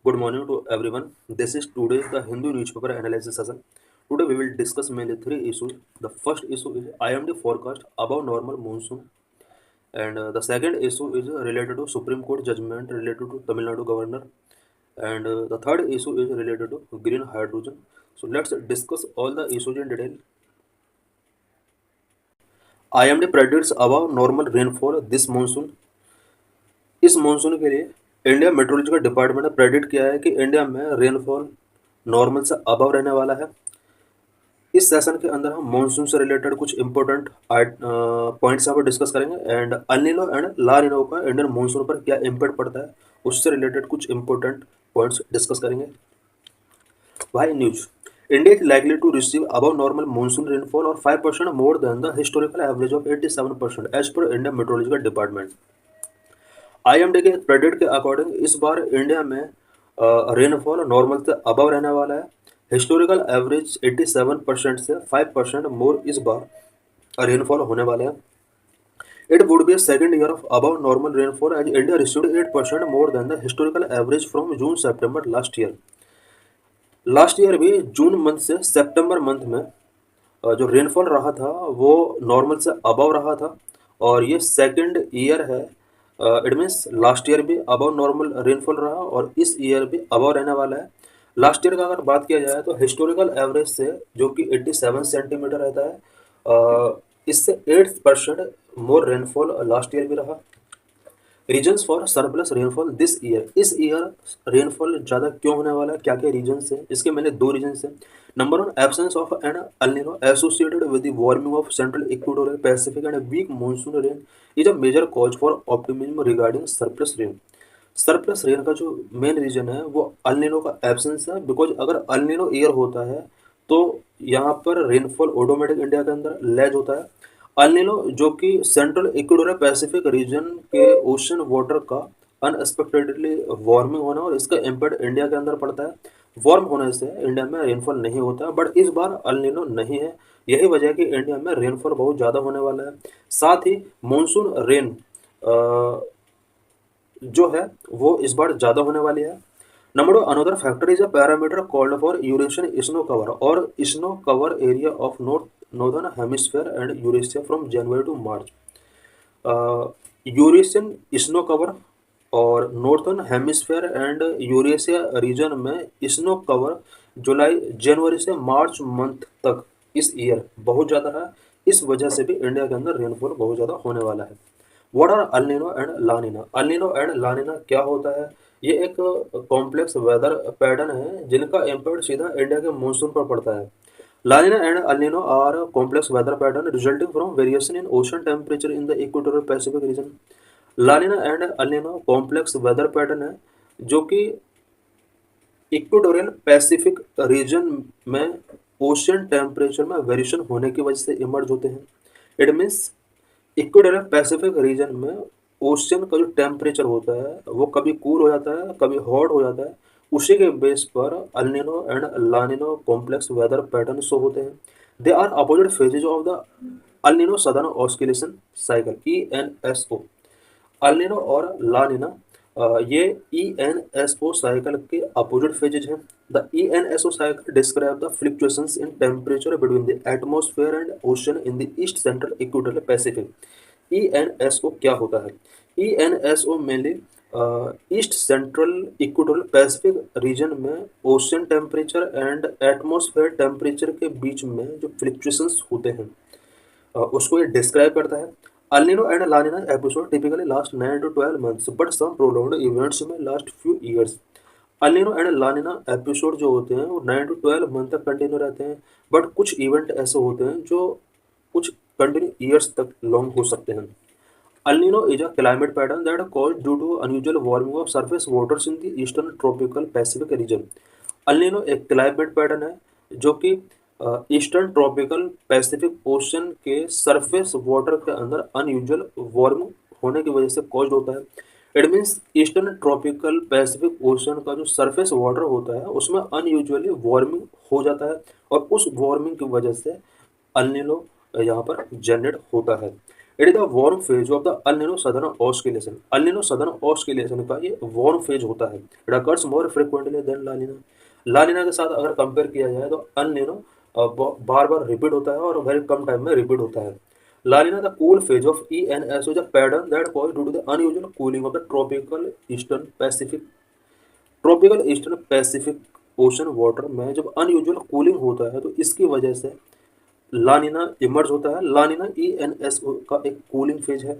Good morning to everyone. This is today's the Hindu newspaper analysis session. Today we will discuss mainly three issues. The first issue is IMD forecast above normal monsoon, and the second issue is related to Supreme Court judgment related to Tamil Nadu governor, and the third issue is related to green hydrogen. So let's discuss all the issues in detail. IMD predicts above normal rainfall this monsoon. इस monsoon के लिए India meteorological department ने predict किया है कि India में rainfall normal से above रहने वाला है। इस सेशन के अंदर हम मानसून से रिलेटेड कुछ इंपॉर्टेंट पॉइंट्स यहाँ पर डिस्कस करेंगे and El Nino and La Nino का इंडियन मानसून पर क्या इम्पैक्ट पड़ता है उससे रिलेटेड कुछ इंपॉर्टेंट पॉइंट्स डिस्कस करेंगे। Why news India is likely to receive above normal monsoon rainfall और 5% more than the historical average of 87% as per India meteorological department. IMD के प्रेडिक्ट के अकॉर्डिंग इस बार इंडिया में रेनफॉल नॉर्मल से above रहने वाला है। हिस्टोरिकल एवरेज 87% से 5% मोर इस बार रेनफॉल होने वाले हैं। It would be second year of above normal rainfall as India received 8% more than the historical average from June September last year. Last year भी जून मंथ से सितंबर मंथ में जो रेनफॉल रहा था वो नॉर्मल से अबव रहा था और ये सेकेंड ईयर है। इट मीन्स लास्ट ईयर भी अबव नॉर्मल रेनफॉल रहा और इस ईयर भी अबव रहने वाला है। लास्ट ईयर का अगर बात किया जाए तो हिस्टोरिकल एवरेज से जो कि 87 सेंटीमीटर रहता है, इससे 8% मोर रेनफॉल लास्ट ईयर भी रहा। Reasons for surplus rainfall this year, इस ईयर रेनफॉल ज़्यादा क्यों होने वाला है, क्या क्या रीजन्स हैं, इसके मैंने दो रीजन्स हैं। Number one, absence of an El Nino associated with the warming of central equatorial Pacific and weak monsoon rain is a major cause for optimism regarding surplus rain. Surplus rain का जो main reason है वो El Nino का absence है, because अगर El Nino year होता है तो यहाँ पर रेनफॉल ऑटोमेटिक इंडिया के अंदर लैज होता है। अल नीनो जो कि सेंट्रल इक्वेटोरियल पैसिफिक रीजन के ओशन वाटर का अनएक्सपेक्टेडली वार्मिंग होना और इसका इम्पैक्ट इंडिया के अंदर पड़ता है। वार्म होने से इंडिया में रेनफॉल नहीं होता, बट इस बार अल नीनो नहीं है। यही वजह है कि इंडिया में रेनफॉल बहुत ज़्यादा होने वाला है। साथ ही मानसून रेन जो है वो इस बार ज़्यादा होने वाली है। Number two, another factor is a parameter called for Eurasian snow cover और snow cover area of northern hemisphere and Eurasia from January to March. Eurasian snow cover और northern hemisphere and Eurasia region में snow cover जुलाई जनवरी से मार्च month तक इस year बहुत ज़्यादा है। इस वजह से भी इंडिया के अंदर रेनफॉल बहुत ज़्यादा होने वाला है। What are El Nino and La Nina? El Nino and La Nina क्या होता है? ये एक कॉम्प्लेक्स वेदर पैटर्न है जिनका इम्पैक्ट सीधा इंडिया के मानसून पर पड़ता है। La Nina and El Nino are a complex weather pattern resulting from variation in ocean temperature in the equatorial Pacific region. La Nina and El Nino complex weather pattern है जो कि equatorial Pacific region में ocean temperature में variation होने की वजह से emerge होते हैं। It means equatorial Pacific region में ओशियन का जो टेम्परेचर होता है वो कभी कूल हो जाता है, कभी हॉट हो जाता है। उसी के बेस पर El Nino and La Nino complex weather pattern show होते हैं। They are opposite phases of the El Nino southern Oscillation cycle ENSO। El Nino और ला नीना ये ENSO साइकिल के अपोजिट फेजेज हैं। The ENSO cycle describe the fluctuations in temperature between the atmosphere and ocean in the east central equatorial Pacific. ENSO क्या होता है? ENSO mainly east central equatorial Pacific region में ocean temperature and atmosphere temperature के बीच में जो fluctuations होते हैं उसको ये डिस्क्राइब करता है। El Nino and La Nina episode typically last 9 to 12 months but some prolonged events में last few years. El Nino and La Nina episode जो होते हैं वो 9 to 12 मंथ तक कंटिन्यू रहते हैं, बट कुछ इवेंट ऐसे होते हैं जो कुछ कंटिन्यू ईयर्स तक लॉन्ग हो सकते हैं। El Nino is a climate pattern that is caused due to unusual warming of surface waters in the eastern tropical Pacific region. El Nino एक क्लाइमेट पैटर्न है जो कि ईस्टर्न ट्रॉपिकल पैसिफिक ओशन के surface water के अंदर unusual warming होने की वजह से कॉज होता है। It means eastern tropical Pacific ocean का जो सरफेस वाटर होता है उसमें अनयूजुअली वार्मिंग हो जाता है और उस वार्मिंग की वजह से अल नीनो यहाँ पर जनरेट होता है। It is the warm phase of the El Nino southern oscillation. El Nino southern oscillation का ये वार्म फेज होता है। It occurs more frequently than La Nina. La Nina के साथ अगर कंपेयर किया जाए तो अल नीनो बार बार रिपीट होता है और वेरी कम टाइम में रिपीट होता है। La Nina, the cool phase of ENS, is a pattern that caused due to the unusual cooling of the tropical eastern Pacific ocean water में जब अनयूजुअल कूलिंग होता है तो इसकी वजह से लानिना इमर्ज होता है। लानिना ENS का एक कूलिंग फेज है।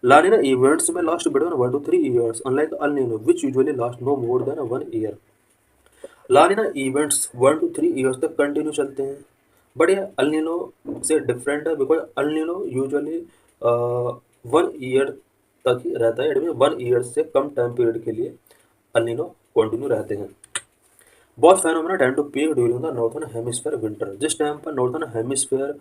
लानिना इवेंट्स में last between 1 to 3 years, unlike El Nino which usually last no more than 1 year। La Nina events 1 to 3 years तक कंटिन्यू चलते हैं, बट ये अल नीनो से डिफरेंट है because El Nino usually 1 year तक ही रहता है। इट मीन 1 year से कम टाइम पीरियड के लिए अल नीनो कंटिन्यू रहते हैं। बहुत phenomena tend to peak during the northern hemisphere winter. जिस टाइम पर नॉर्थर्न हेमिस्फीयर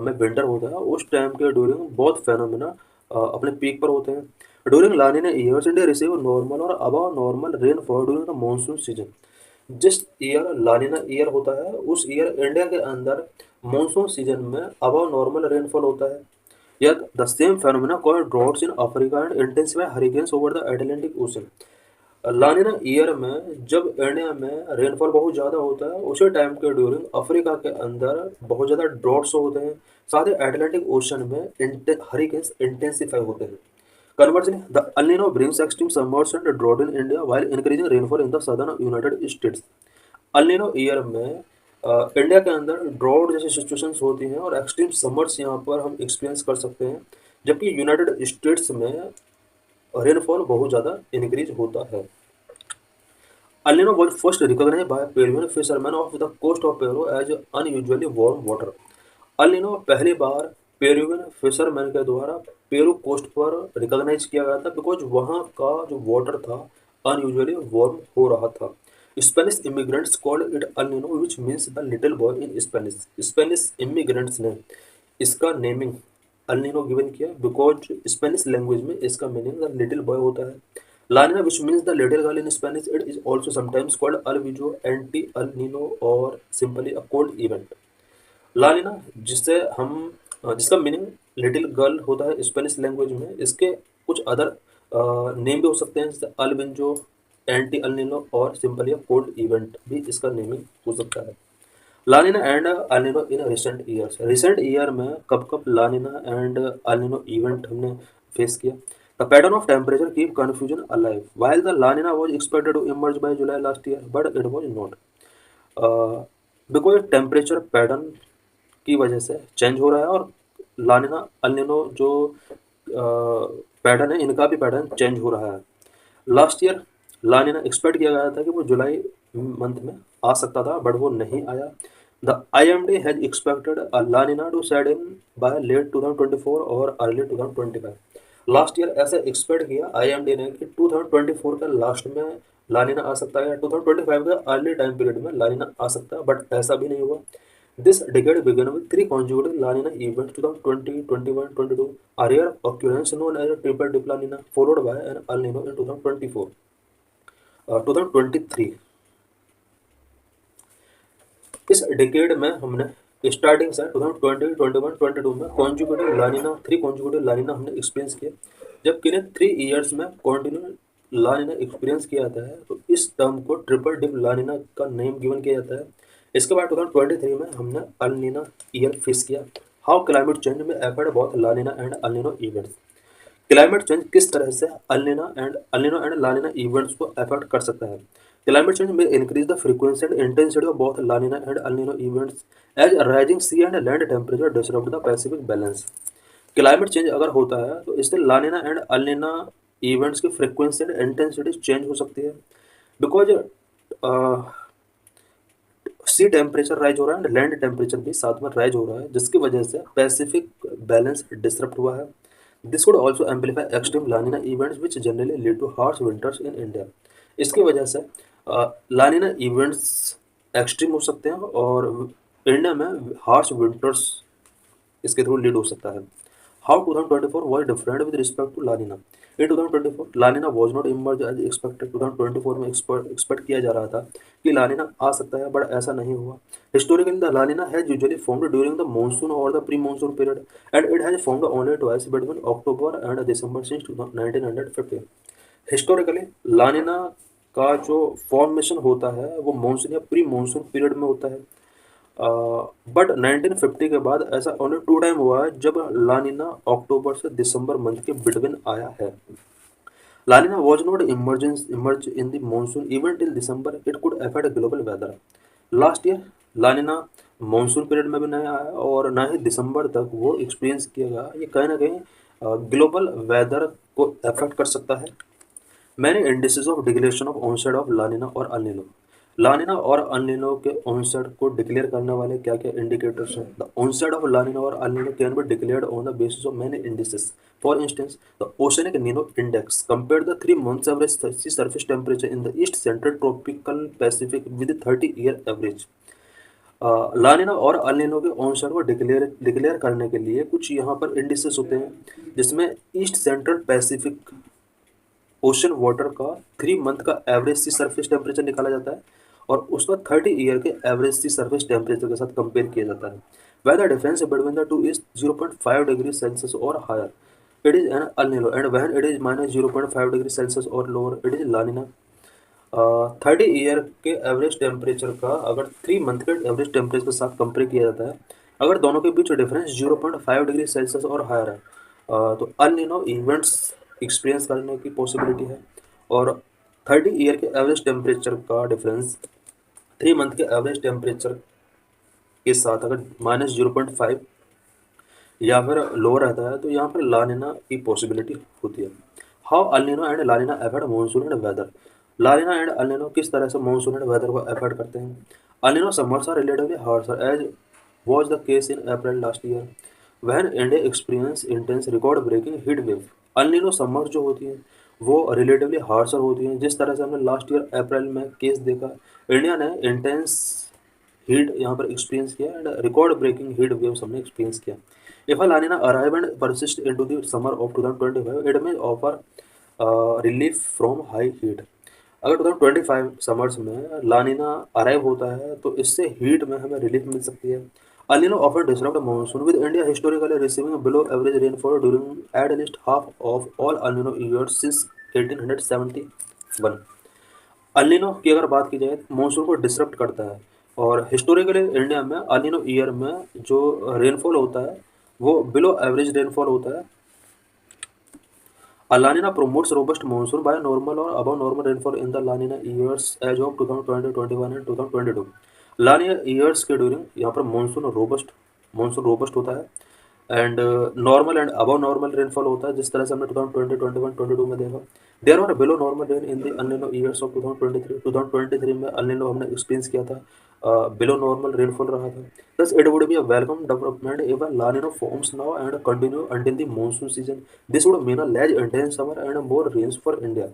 में विंटर होता है उस टाइम के ड्यूरिंग बहुत फेनोमेना अपने पीक पर होते हैं। During La Nina years India receive normal और above normal rainfall during the monsoon season. जिस ईयर लानिना ईयर होता है उस ईयर इंडिया के अंदर मानसून सीजन में अबव नॉर्मल रेनफॉल होता है। Yet the same phenomena called droughts in Africa and intensify hurricanes over the Atlantic Ocean। लानिना year में जब इंडिया में रेनफॉल बहुत ज़्यादा होता है उसी टाइम के ड्यूरिंग अफ्रीका के अंदर बहुत ज़्यादा ड्रॉट्स होते हैं। साथ ही एटलांटिक ओशन में हरिकेन्स इंटेंसिफाई होते हैं। Conversely, the El Nino brings extreme summers and drought in India while increasing rainfall in the southern United States। El Nino year में इंडिया के अंदर ड्रॉट जैसी सिचुएशंस होती हैं और एक्सट्रीम समर्स यहाँ पर हम एक्सपीरियंस कर सकते हैं, जबकि यूनाइटेड स्टेट्स में रेनफॉल बहुत ज़्यादा इंक्रीज होता है। El Nino was first recognized by Peruvian fishermen off the coast of Peru as unusually warm water। El Nino पहली बार पेरुवियन फिशरमैन के द्वारा पेरू कोस्ट पर रिकॉग्नाइज किया गया था बिकॉज वहाँ का जो वाटर था अनयूजुअली वार्म हो रहा था। Spanish immigrants called it El Nino which means the little boy in Spanish. Spanish immigrants ने इसका नेमिंग अल नीनो गिवन किया बिकॉज स्पेनिश लैंग्वेज में इसका मीनिंग द लिटिल बॉय होता है। La Nina which means the little girl in Spanish, it is also sometimes called El Viejo anti El Nino और simply a cold event. La Nina जिसका meaning little girl होता है Spanish language में, इसके कुछ other name भी हो सकते हैं जैसे अल्बिंजो, एंटी अल नीनो और सिंपली कोल्ड इवेंट भी इसका नेमिंग हो सकता है। La Nina and El Nino in recent year में कब कब La Nina and El Nino event हमने फेस किया। The pattern of temperature keep confusion alive while the La Nina was expected to emerge by July last year but it was not because temperature pattern की वजह से change हो रहा है और लानिना El Nino जो पैटर्न है इनका भी पैटर्न चेंज हो रहा है। लास्ट ईयर लानिना एक्सपेक्ट किया गया था कि वो जुलाई मंथ में आ सकता था बट वो नहीं आया। The IMD has expected a La Nina to set in by late 2024 और अर्ली 2025। लास्ट ईयर ऐसा एक्सपेक्ट किया IMD ने कि 2024 का लास्ट में लानिना आ सकता है या 2025 का अर्ली टाइम पीरियड में लानिना आ सकता है, बट ऐसा भी नहीं हुआ। This decade began with three consecutive La Nina events: 2020, 21, 22, a rare occurrence known as a triple dip La Nina, followed by an El Nino in 2024, 2023। इस डिकेड में हमने स्टार्टिंग से 2020, 21, 22 में कॉन्जुगेटिव लानिना 3 consecutive लानिना हमने एक्सपीरियंस किया। जब किन्हीं 3 years में कॉन्टिन्यू लानिना एक्सपीरियंस किया जाता है तो इस टर्म को ट्रिपल डिप लानिना का नेम गिवन किया जाता है। इसके बाद 2023 में हमने अल नीना ईयर फेस किया। हाउ क्लाइमेट चेंज में effort both La Niña and El Niño events. Climate change किस तरह से El Nino and La Niña events को अफेक्ट कर सकता है। क्लाइमेट चेंज में increase the frequency and intensity of both La Niña and El Niño events as rising sea and land temperature disrupt the Pacific balance. Climate change अगर होता है तो इससे ला Niña and El Niña events की frequency and intensity change हो सकती है because C temperature rise हो रहा है एंड लैंड टेम्परेचर भी साथ में राइज हो रहा है जिसकी वजह से पैसिफिक बैलेंस डिसरप्ट हुआ है। This could also amplify extreme लानिना events which generally lead too harsh winters in India. इसकी वजह से लानिना इवेंट्स एक्सट्रीम हो सकते हैं और इंडिया में हार्श विंटर्स इसके थ्रू लीड हो सकता है। How 2024 was different with respect to La Niña. In 2024 La Niña was not emerge as expected. 2024 में एक्सपेक्ट किया जा रहा था कि लानिना आ सकता है, बट ऐसा नहीं हुआ। Historically the La Nina has usually formed during the monsoon और the pre monsoon period and it has formed only twice between October and December since 1950। Historically La Nina का जो फॉर्मेशन होता है वो मानसून या प्री मानसून पीरियड में होता है, बट 1950 के बाद ऐसा ओनली 2 टाइम हुआ है जब लानिना अक्टूबर से दिसंबर मंथ के बिटवीन आया है। लानिना was not emerge in the monsoon even till December. It could affect global weather. Last year लानिना monsoon period में भी नहीं आया और ना ही दिसंबर तक वो एक्सपीरियंस किएगा। ये कहीं ना कहीं ग्लोबल वेदर को अफेक्ट कर सकता है। Many indices of declaration of onset of La Niña और अल नीनो। लानिना और अल नीनो के ऑनसेट को डिक्लेयर करने वाले क्या क्या इंडिकेटर्स हैं? द ऑनसेट ऑफ लानिना और El Niño can be declared on the basis of many indices. For instance the oceanic Niño index compare the 3 months average sea surface temperature in the east central tropical Pacific with 30 year average. La Niña और El Niño के onset को declare करने के लिए कुछ यहाँ पर indices होते हैं, जिसमें east central Pacific ocean water का 3 मंथ का एवरेज सी सरफेस टेम्परेचर निकाला जाता है और उसका 30 ईयर के एवरेज सी सरफेस टेम्परेचर के साथ कंपेयर किया जाता है। Where the difference between the two is 0.5 degree Celsius और higher it is an El Nino and when it is minus 0.5 degree Celsius और lower it is La Nina. 30 year के average temperature का अगर 3 मंथ के average temperature के साथ compare किया जाता है, अगर दोनों के बीच डिफरेंस 0.5 डिग्री सेल्सियस और हायर है, तो अल नीनो इवेंट्स एक्सपीरियंस करने की पॉसिबिलिटी है। और 30 ईयर के एवरेज टेम्परेचर का डिफरेंस 3 मंथ के एवरेज टेम्परेचर के साथ अगर -0.5 या फिर लोअर रहता है तो यहाँ पर लानिना की पॉसिबिलिटी होती है। How El Nino and La Niña affect monsoon and weather. La Niña and El Niño किस तरह से मानसून एंड वेदर को अफेक्ट करते हैं? El Niño summers are relatively harsher as was the case in April last year when India experienced intense record breaking heat wave। El Nino summer जो होती है वो रिलेटिवली हार्शर होती हैं, जिस तरह से हमने लास्ट ईयर अप्रैल में केस देखा। इंडिया ने इंटेंस हीट यहाँ पर एक्सपीरियंस किया and record breaking heat waves हमने एक्सपीरियंस किया। If El La Niña arrive and persist into the summer of 2025 it may offer relief from high heat. अगर 2025 समर्स में लानिना अराइव होता है तो इससे हीट में हमें रिलीफ मिल सकती है। El Nino often disrupt the monsoon, with India historically receiving below average rainfall during at least half of all El Nino years since 1871। El Nino की अगर बात की जाए तो मानसून को डिसरप्ट करता है और हिस्टोरिकली इंडिया में El Nino ईयर में जो रेनफॉल होता है वो बिलो एवरेज रेनफॉल होता है। La Nina promotes robust monsoon by normal or above normal rainfall in the La Nina years as of 2020, 21 and 2022। La Nina years के during यहाँ पर मानसून रोबस्ट होता है and normal and above normal rainfall होता है, जिस तरह से हमने 2020, 21, 22 में देखा। There are below normal rain in the El Niño years of 2023 में अल नीनो हमने एक्सपीरियंस किया था, बिलो नॉर्मल रेनफॉल रहा था। Thus, it would be a welcome development if a La Nina forms now and continue until the monsoon season। This would mean a less intense summer and more rains for India।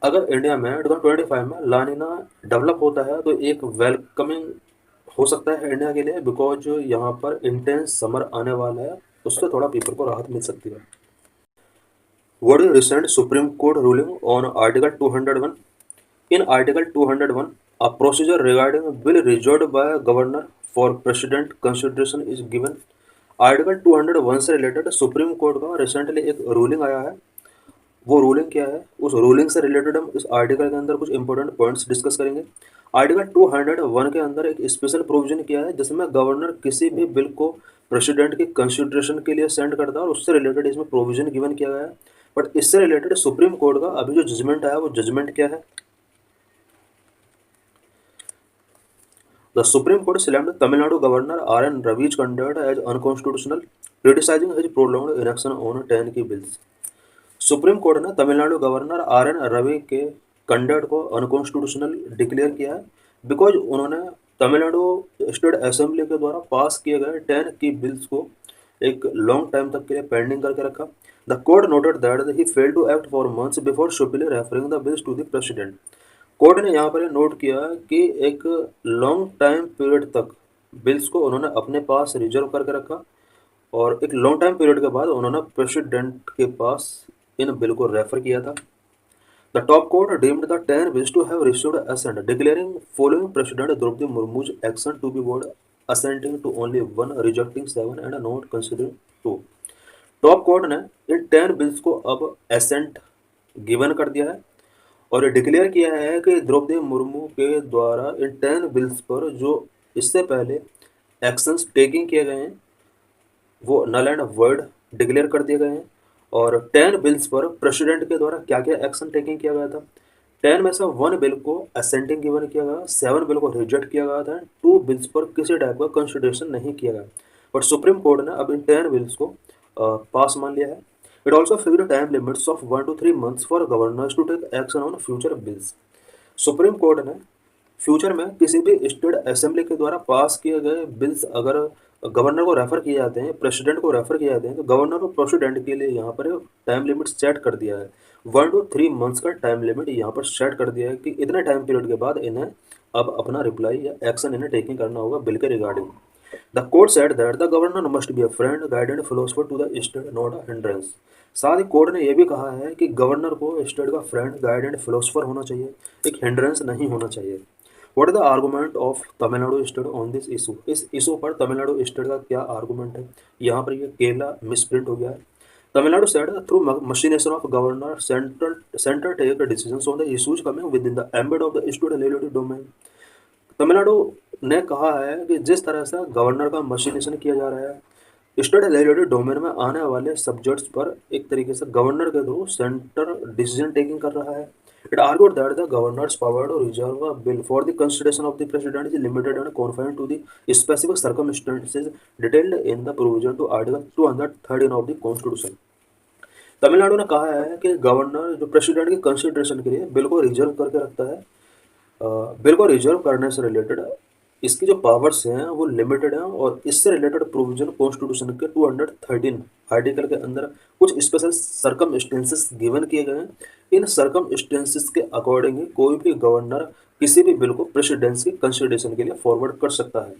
अगर India में 2025 में लानिना develop होता है तो एक welcoming हो सकता है इंडिया के लिए, बिकॉज यहाँ पर इंटेंस समर आने वाला है, उससे थोड़ा पीपल को राहत मिल सकती है। What is recent Supreme Court ruling on Article 201? In Article 201, a procedure regarding a bill resolved by a governor for president consideration is given। Article 201 से रिलेटेड सुप्रीम कोर्ट का रिसेंटली एक रूलिंग आया है। वो रूलिंग क्या है, उस ruling से रिलेटेड हम इस आर्टिकल के अंदर कुछ इंपॉर्टेंट पॉइंट्स डिस्कस करेंगे। आर्टिकल 201 के अंदर एक स्पेशल प्रोविजन किया है जिसमें गवर्नर किसी भी बिल को प्रेसिडेंट की कंसिडरेशन के लिए सेंड करता है और उससे रिलेटेड इसमें प्रोविजन गिवन किया गया है। बट इससे रिलेटेड सुप्रीम कोर्ट का अभी जो जजमेंट आया वो जजमेंट क्या है? The Supreme Court slammed Tamil Nadu Governor R.N. Ravi's conduct as unconstitutional, criticizing his prolonged inaction on 10 key bills। Supreme Court ने तमिलनाडु गवर्नर R.N. रवि के कंडक्ट को अनकॉन्स्टिट्यूशनल डिक्लेयर किया है, बिकॉज उन्होंने तमिलनाडु स्टेट असेंबली के द्वारा पास किए गए 10 की बिल्स को एक लॉन्ग टाइम तक के लिए पेंडिंग करके रखा। The court noted that he failed to act for months before simply referring the bills to the president. Court ने यहाँ पर ये नोट किया कि एक लॉन्ग टाइम पीरियड तक बिल्स को उन्होंने अपने पास रिजर्व करके रखा और एक लॉन्ग टाइम पीरियड के बाद उन्होंने प्रेसिडेंट के पास इन बिल को रेफर किया था। The top court deemed the 10 bills to have received assent, declaring following President Draupadi Murmu's action to be void, assenting to only one, rejecting 7 and not considering 2। Top court ने इन 10 bills को अब accent given कर दिया है और ये declare किया है कि द्रौपदी मुर्मू के द्वारा इन 10 बिल्स पर जो इससे पहले एक्शंस टेकिंग किए गए हैं वो नल एंड वॉइड डिक्लेयर कर दिए गए हैं। और 10 बिल्स पर प्रेसिडेंट के द्वारा क्या क्या एक्शन टेकिंग किया गया था, 10 में से 1 बिल को असेंटिंग गिवन किया गया, 7 बिल को रिजेक्ट किया गया था, 2 बिल्स पर किसी टाइप का कंसिडरेशन नहीं किया गया। बट सुप्रीम कोर्ट ने अब इन 10 बिल्स को पास मान लिया है। It also fixed time limits of 1 to 3 months for governors to take action on future bills. Supreme Court ने फ्यूचर में किसी भी स्टेट असेंबली के द्वारा पास किए गए बिल्स अगर गवर्नर को रेफर किए जाते हैं, प्रेसिडेंट को रेफर किए जाते हैं, तो गवर्नर और प्रेसिडेंट के लिए यहाँ पर टाइम लिमिट सेट कर दिया है। 1 to 3 months का टाइम लिमिट यहाँ पर सेट कर दिया है कि इतने टाइम पीरियड के बाद इन्हें अब अपना रिप्लाई या एक्शन इन्हें टेकिंग करना होगा बिल के regarding. The court said that the governor must be a friend, guide and philosopher to the state, not a hindrance. साथ ही कोर्ट ने यह भी कहा है कि गवर्नर को स्टेट का फ्रेंड, गाइड एंड फिलोसफर होना चाहिए, एक हिंड्रेंस नहीं होना चाहिए। What is the argument of Tamil Nadu state on this issue? इस इशू पर तमिलनाडु स्टेट का क्या आर्गूमेंट है? यहाँ पर ये केरला मिसप्रिंट हो गया है। Tamil Nadu said through machination of governor center take decisions on the issues coming within the ambit of the state legislative domain। Tamil Nadu ने कहा है कि जिस तरह से गवर्नर का मशीनेशन किया जा रहा है स्टेट लेजिस्लेटिव डोमेन में आने वाले सब्जेक्ट्स पर एक तरीके से गवर्नर के थ्रू सेंटर डिसीजन टेकिंग कर रहा है। It argued that the governor's power to reserve a bill for the consideration of the president is limited and confined to the specific circumstances detailed in the provision to article 213 of the constitution. Tamil Nadu ने कहा है कि governor जो president की consideration के लिए bill को reserve करके रखता है। बिल को रिजर्व करने से रिलेटेड इसकी जो पावर्स हैं वो लिमिटेड हैं और इससे रिलेटेड प्रोविजन कॉन्स्टिट्यूशन के 213 आर्टिकल के अंदर कुछ स्पेशल सर्कमस्टेंसेस गिवन किए गए हैं। इन सर्कमस्टेंसेस के अकॉर्डिंग कोई भी गवर्नर किसी भी बिल को प्रेसिडेंसी कंसिडरेशन के लिए फॉरवर्ड कर सकता है।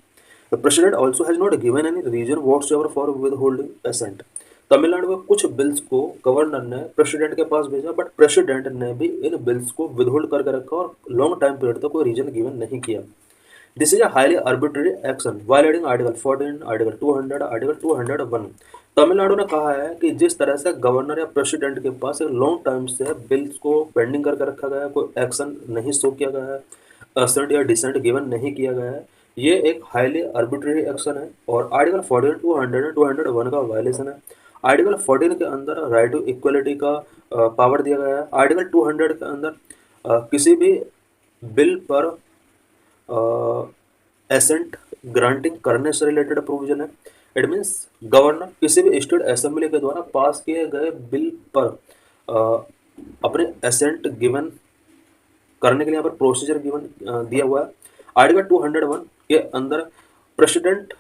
The president also has not given any reason whatsoever for withholding assent. Tamil Nadu में कुछ बिल्स को गवर्नर ने प्रेसिडेंट के पास भेजा बट प्रेसिडेंट ने भी इन बिल्स को विदहोल्ड करके रखा और लॉन्ग टाइम पीरियड तक कोई रीजन गिवन नहीं किया। This is a highly arbitrary action violating article 14, article 200, article 201। Tamil Nadu ने कहा है कि जिस तरह से गवर्नर या प्रेसिडेंट के पास एक लॉन्ग टाइम से बिल्स को पेंडिंग करके रखा गया है, कोई एक्शन नहीं शो किया गया है, असेंट या डिसेंट गिवन नहीं किया गया है, ये एक हाईली आर्बिट्ररी एक्शन है और आर्टिकल 14, 200 एंड 201 का वायलेशन है। आर्टिकल 14 के अंदर राइट टू इक्वलिटी का पावर दिया गया है। आर्टिकल 200 के अंदर किसी भी बिल पर एसेंट ग्रांटिंग करने से रिलेटेड प्रोविजन है। इट मीन्स गवर्नर किसी भी स्टेट असेंबली के द्वारा पास किए गए बिल पर अपने एसेंट गिवन करने के लिए यहाँ पर प्रोसीजर गिवन दिया हुआ है। आर्टिकल 201 के अंदर प्रेसिडेंट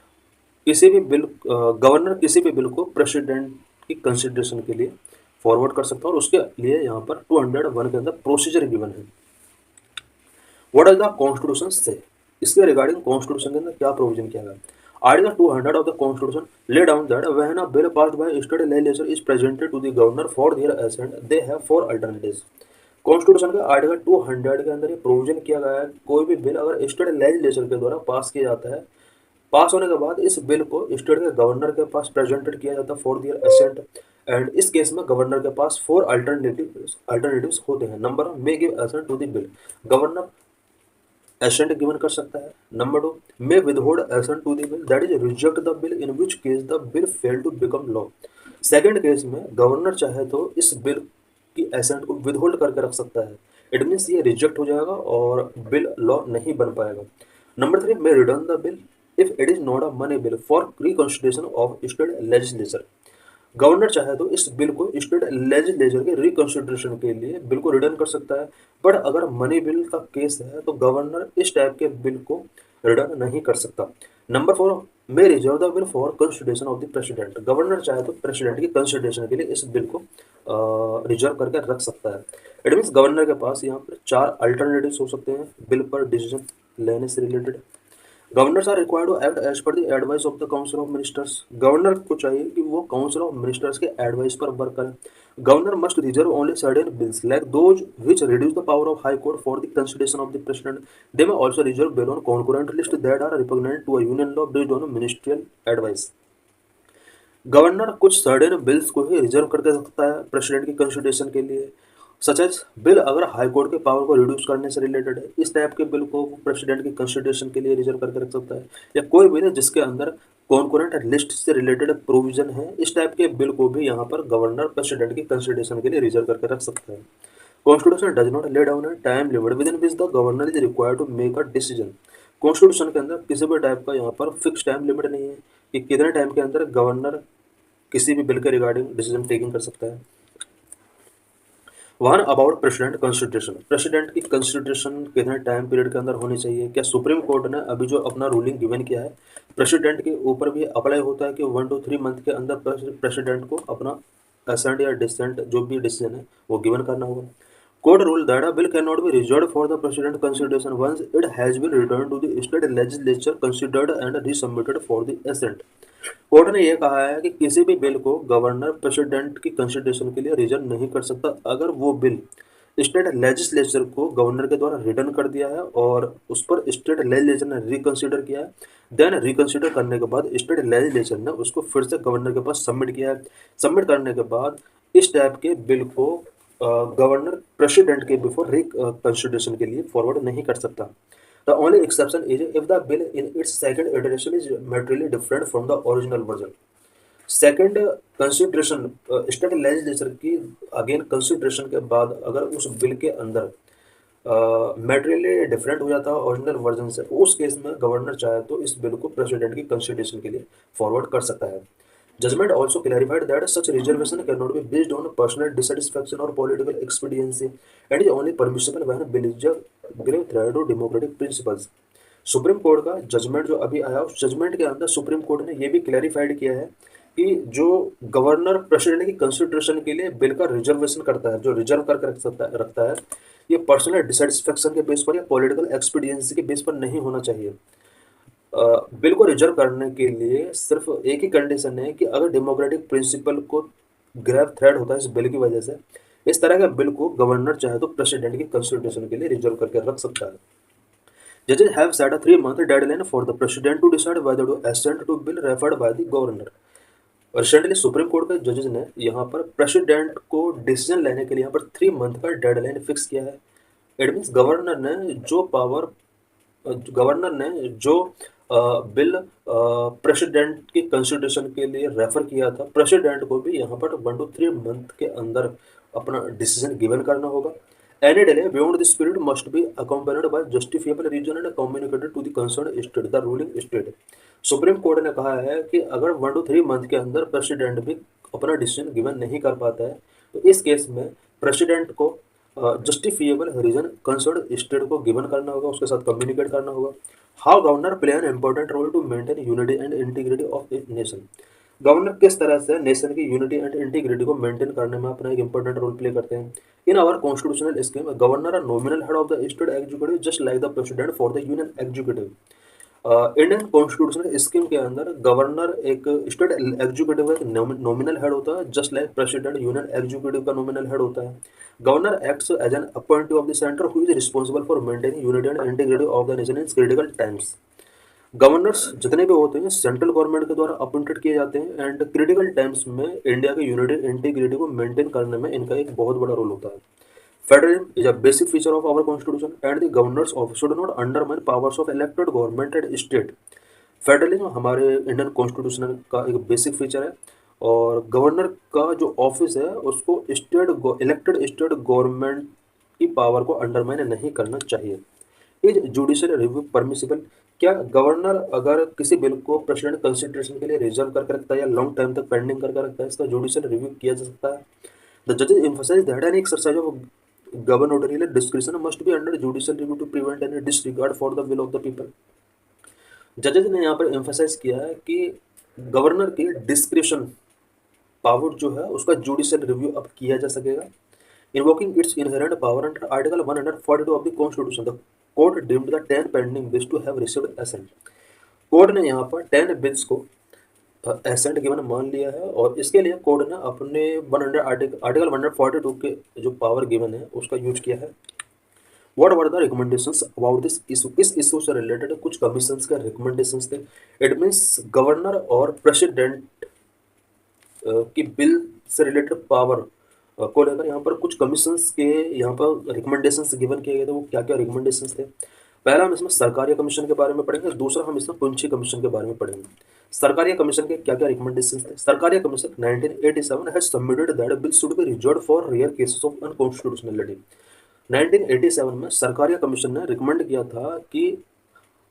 किसी भी बिल गवर्नर किसी भी बिल को प्रेसिडेंट की कंसिडरेशन के लिए फॉरवर्ड कर सकता है और उसके लिए यहाँ पर 201 के अंदर प्रोसीजर गिवन है। व्हाट इज द कॉन्स्टिट्यूशन से? इसके रिगार्डिंग कॉन्स्टिट्यूशन के अंदर क्या प्रोविजन किया गया? Article 200 of the constitution lay down that when a bill passed by state legislature is presented to the governor for their assent they have 4 alternatives. Constitution के article 200 के अंदर ये प्रोविजन किया गया है कोई भी बिल अगर स्टेट लेजिस्लेचर के द्वारा पास किया जाता है, पास होने के बाद इस बिल को स्टेट के गवर्नर के पास प्रेजेंटेड किया जाता है फॉर दियर असेंट एंड इस केस में गवर्नर के पास 4 अल्टरनेटिव्स होते हैं। Number 1 may give assent to the bill, governor assent given कर सकता है। Number 2 may withhold assent to the bill that is reject the bill in which case the bill fail to become law. Second case में governor चाहे तो इस bill की accent को withhold करके रख सकता है। इट मीन्स ये रिजेक्ट हो जाएगा और बिल लॉ नहीं बन पाएगा। Number 3 may return the bill if it is not a money bill for reconsideration of state legislature. Governor चाहे तो इस बिल को स्टेट लेजिस्लेचर के रिकंसिडरेशन के लिए बिल को रिटर्न कर सकता है, बट अगर मनी बिल का केस है तो गवर्नर इस टाइप के बिल को रिटर्न नहीं कर सकता। Number 4 may reserve the bill for consideration of the president. Governor चाहे तो प्रेसिडेंट की कंसिडरेशन के लिए इस बिल को रिजर्व करके रख सकता है। इट मीन्स गवर्नर के पास यहाँ पर 4 अल्टरनेटिव्स हो सकते हैं बिल पर डिसीजन लेने से related. Governors are required to act as per the advice of the council of ministers. Governor को चाहिए कि वो काउंसिल ऑफ मिनिस्टर्स के एडवाइस पर वर्क करें। Governor must reserve only certain bills like those which reduce the power of high court for the consideration of the president. They may also reserve bill on concurrent list that are repugnant to a union law based on ministerial advice. Governor कुछ certain bills को ही reserve करके रखता है president की consideration के लिए, such as bill अगर high court के पावर को रिड्यूस करने से रिलेटेड है, इस टाइप के बिल को प्रेसिडेंट की कंसिडरेशन के लिए रिजर्व करके रख सकता है। या कोई बिल है जिसके अंदर कॉन्करेंट लिस्ट से रिलेटेड प्रोविजन है, इस टाइप के बिल को भी यहाँ पर गवर्नर प्रेसिडेंट की कंसिडरेशन के लिए रिजर्व करके रख सकता है। Constitution does not lay down a time limit within which the governor is required to make a decision. Constitution के अंदर किसी भी टाइप का यहाँ पर फिक्स टाइम लिमिट नहीं है कि कितने टाइम के अंदर गवर्नर किसी भी बिल के रिगार्डिंग डिसीजन टेकिंग कर सकता है। One about president consideration, president की कंसिडरेशन कितने टाइम पीरियड के अंदर होनी चाहिए। क्या सुप्रीम कोर्ट ने अभी जो अपना रूलिंग गिवन किया है प्रेसिडेंट के ऊपर भी अप्लाई होता है कि 1 to 3 मंथ के अंदर प्रेसिडेंट को अपना असेंट या डिसेंट जो भी डिसीजन है वो गिवन करना होगा। Court rule that a bill can not be reserve for the president consideration once it has been return to the state legislature considered and resubmitted for the assent. Court ने यह कहा है कि किसी भी बिल को गवर्नर प्रेसिडेंट की consideration के लिए रिजर्व नहीं कर सकता अगर वो बिल स्टेट लेजिस्लेचर को गवर्नर के द्वारा रिटर्न कर दिया है और उस पर स्टेट लेजिस्लेचर ने रिकंसिडर किया है। देन रिकंसिडर करने के बाद स्टेट लेजिस्लेचर ने उसको फिर से गवर्नर के पास सबमिट किया है। सबमिट करने के बाद इस टाइप के बिल को गवर्नर प्रेसिडेंट के बिफोर रिकंसिडरेशन के लिए फॉरवर्ड नहीं कर सकता। The only exception is if the bill in its second iteration is materially different from the original version. Second consideration state legislature की अगेन कंसिडरेशन के बाद अगर उस बिल के अंदर मेटेरियली डिफरेंट हो जाता है ओरिजिनल वर्जन से, उस केस में गवर्नर चाहे तो इस बिल को प्रेसिडेंट की कंसिडरेशन के लिए फॉरवर्ड कर सकता है। Judgment also clarified that such reservation can not be based on personal dissatisfaction और political expediency and is only permissible when bill is give threat to democratic principles. Supreme Court का judgment जो अभी आया उस judgement के अंदर supreme Court ने यह भी क्लैरिफाइड किया है कि जो गवर्नर प्रेसिडेंट की कंसिडरेशन के लिए बिल का रिजर्वेशन करता है, जो रिजर्व करके रखता है, ये पर्सनल डिससेटिस्फैक्शन के बेस पर या पॉलिटिकल एक्सपीडियंसी के बेस पर नहीं होना चाहिए। बिल को रिजर्व करने के लिए सिर्फ एक ही कंडीशन है कि अगर डेमोक्रेटिक प्रिंसिपल को ग्रेव थ्रेट होता है इस बिल की वजह से, इस तरह के बिल को गवर्नर चाहे तो प्रेसिडेंट की कंसिडरेशन के लिए रिजर्व करके रख सकता है। Judges have set a 3-month deadline for the president to decide whether to assent to bill referred by the governor. और रिसेंटली सुप्रीम कोर्ट के जजेस ने यहाँ पर प्रेसिडेंट को डिसीजन लेने के लिए यहाँ पर 3 मंथ का डेडलाइन फिक्स किया है। इट मीन्स गवर्नर ने जो बिल प्रेसिडेंट की कंसिडरेशन के लिए रेफर किया था, प्रेसिडेंट को भी यहाँ पर 1 to 3 मंथ के अंदर अपना डिसीजन गिवन करना होगा। Any delay beyond this period must be accompanied by justifiable reason and communicated to the concerned state, the ruling state. Supreme Court ने कहा है कि अगर 1 to 3 मंथ के अंदर प्रेसिडेंट भी अपना डिसीजन गिवन नहीं कर पाता है तो इस केस में प्रेसिडेंट को जस्टिफिएबल रीजन कंसर्न स्टेट को गिवन करना होगा, उसके साथ कम्युनिकेट करना होगा। How governor play an important role to maintain unity and integrity of a nation. Governor किस तरह से नेशन की यूनिटी एंड इंटीग्रिटी को मेंटेन करने में अपना एक इंपॉर्टेंट रोल प्ले करते हैं। In our constitutional scheme governor are nominal head of the state executive just like the president for the union executive. Indian constitutional scheme के अंदर गवर्नर एक स्टेट एग्जीक्यूटिव का नॉमिनल हेड होता है, just like president union executive का nominal head होता है। Governor acts as an appointee of the centre who is responsible for maintaining unity and integrity of the nation in critical times. Governors जितने भी होते हैं central government के द्वारा appointed किए जाते हैं एंड क्रिटिकल टाइम्स में इंडिया की यूनिटी इंटीग्रिटी को मेंटेन करने में इनका एक बहुत बड़ा रोल होता है। Federalism is a basic feature of our constitution and the governors of should not undermine powers of elected government and state. Federalism हमारे इंडियन कॉन्स्टिट्यूशन का एक बेसिक फीचर है और गवर्नर का जो ऑफिस है उसको इलेक्टेड स्टेट गवर्नमेंट की पावर को अंडरमाइन नहीं करना चाहिए। Is judicial review permissible. क्या गवर्नर अगर किसी बिल को प्रेसिडेंट कंसिडरेशन के लिए रिजर्व करके रखता है या लॉन्ग टाइम तक पेंडिंग करके रखता है, इसका जुडिशियल रिव्यू किया जा सकता है। द जजेस emphasise that any exercise of governorial description must be under judicial review to prevent any disregard for the will of the people. जजेस ने यहाँ पर एम्फसाइज किया है कि गवर्नर की डिस्क्रिप्शन पावर जो है उसका जुडिशियल रिव्यू अब किया जा सकेगा। Invoking its inherent power under Article 142 of the Constitution, the court deemed the 10 pending bills to have received assent. Court ने यहाँ पर 10 बिल्स को एसेंट गिवन मान लिया है और इसके लिए कोर्ट ने अपने 100 आर्टिकल 142 के जो पावर गिवन है उसका यूज किया है। What were the recommendations about this issue? इस इशू से रिलेटेड कुछ कमीशंस के रिकमेंडेशंस थे। इट मीन्स गवर्नर और प्रेसिडेंट की बिल से रिलेटेड पावर को लेकर यहाँ पर कुछ कमीशंस के यहाँ पर रिकमेंडेशंस गिवन किए गए थे। वो क्या क्या रिकमेंडेशंस थे? पहला हम इसमें सरकारी कमीशन के बारे में पढ़ेंगे, दूसरा हम इसमें पुंछी कमीशन के बारे में पढ़ेंगे। सरकारी कमीशन के क्या क्या रिकमेंडेशंस थे? Sarkaria Commission 1987 has submitted that bill should be reserved for rare cases of unconstitutionality. 1987 में सरकारी कमीशन ने रिकमेंड किया था कि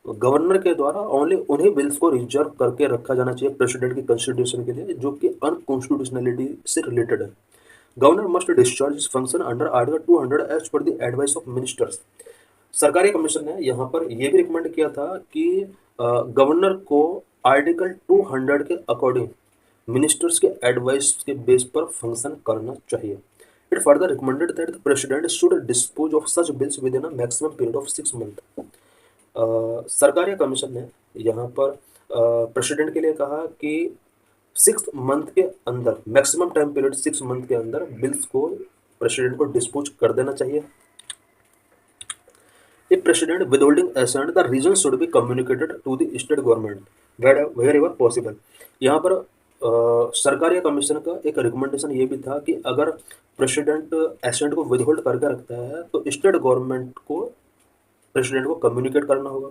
गवर्नर के द्वारा ओनली उन्हीं बिल्स को रिजर्व करके रखा जाना चाहिए प्रेसिडेंट की कंस्टिट्यूशन के लिए जो कि अनकॉन्स्टिट्यूशनलिटी से रिलेटेड है। Governor must discharge his function under article 200 as per the advice of ministers. Sarkaria commission ने यहाँ पर यह भी रिकमेंड किया था कि गवर्नर को आर्टिकल 200 के अकॉर्डिंग मिनिस्टर्स के एडवाइस के बेस पर फंक्शन करना चाहिए। It further recommended that the president should dispose of such bills with in a maximum period of 6 month. सरकारी कमीशन ने यहाँ पर प्रेसिडेंट के लिए कहा कि 6 मंथ के अंदर, मैक्सिमम टाइम पीरियड 6 मंथ के अंदर बिल्स को प्रेसिडेंट को डिस्पोज कर देना चाहिए। If president withholding assent, the reason should be communicated to the state government wherever possible। यहाँ पर सरकारी कमीशन का एक रिकमेंडेशन ये भी था कि अगर प्रेसिडेंट एसेंट को विदहोल्ड करके रखता है तो स्टेट गवर्नमेंट को प्रेसिडेंट को कम्युनिकेट करना होगा।